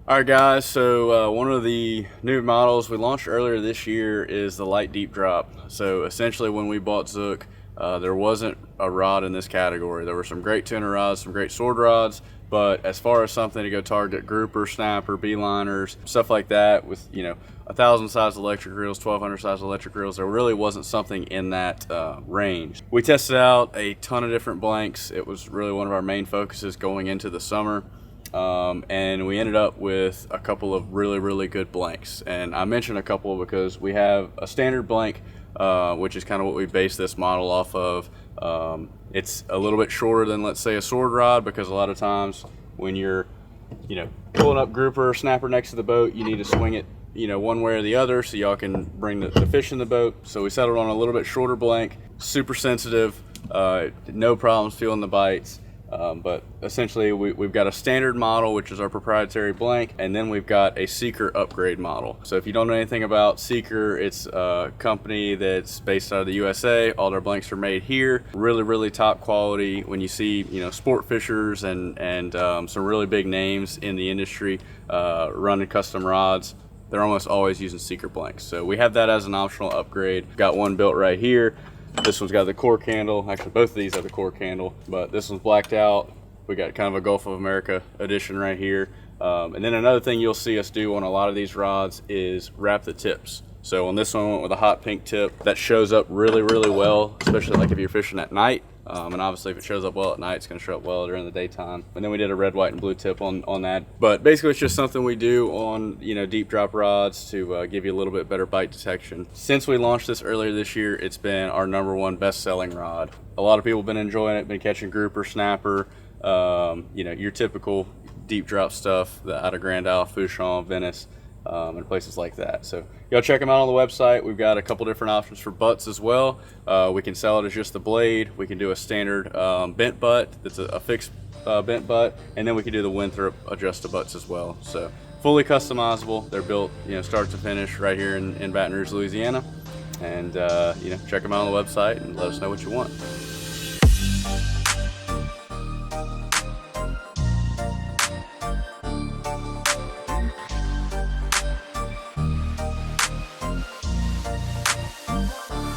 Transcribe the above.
All right, guys. So one of the new models we launched earlier this year is the light deep drop. So essentially, when we bought Zook, there wasn't a rod in this category. There were some great tuner rods, some great sword rods, but as far as something to go target grouper, snapper, beeliners, stuff like that, with 1,000 size electric reels, 1,200 size electric reels, there really wasn't something in that range. We tested out a ton of different blanks. It was really one of our main focuses going into the summer. And we ended up with a couple of really good blanks. And I mentioned a couple because we have a standard blank, which is kind of what we base this model off of. It's a little bit shorter than, let's say, a sword rod, because a lot of times when you're pulling up grouper or snapper next to the boat, you need to swing it one way or the other so y'all can bring the fish in the boat. So we settled on a little bit shorter blank, super sensitive, no problems feeling the bites. But essentially we've got a standard model, which is our proprietary blank, and then we've got a Seeker upgrade model. So if you don't know anything about Seeker, it's a company that's based out of the USA. All their blanks are made here. Really top quality. When you see sport fishers and some really big names in the industry running custom rods, they're almost always using Seeker blanks. So we have that as an optional upgrade. Got one built right here. This one's got the cork handle. Actually, both of these have the cork handle, but this one's blacked out. We got kind of a Gulf of America edition right here. And then another thing you'll see us do on a lot of these rods is wrap the tips. So on this one, we went with a hot pink tip that shows up really well, especially like if you're fishing at night. And obviously if it shows up well at night, it's going to show up well during the daytime. And then we did a red, white, and blue tip on that. But basically it's just something we do on deep drop rods to give you a little bit better bite detection. Since we launched this earlier this year, it's been our #1 best-selling rod. A lot of people have been enjoying it, been catching grouper, snapper, your typical deep drop stuff out of Grand Isle, Fouchon, Venice, and places like that. So y'all check them out on the website. We've got a couple different options for butts as well. We can sell it as just the blade. We can do a standard bent butt that's a fixed bent butt, and then we can do the Winthrop adjust butts as well. So fully customizable. They're built start to finish right here in Baton Rouge, Louisiana. And check them out on the website and let us know what you want.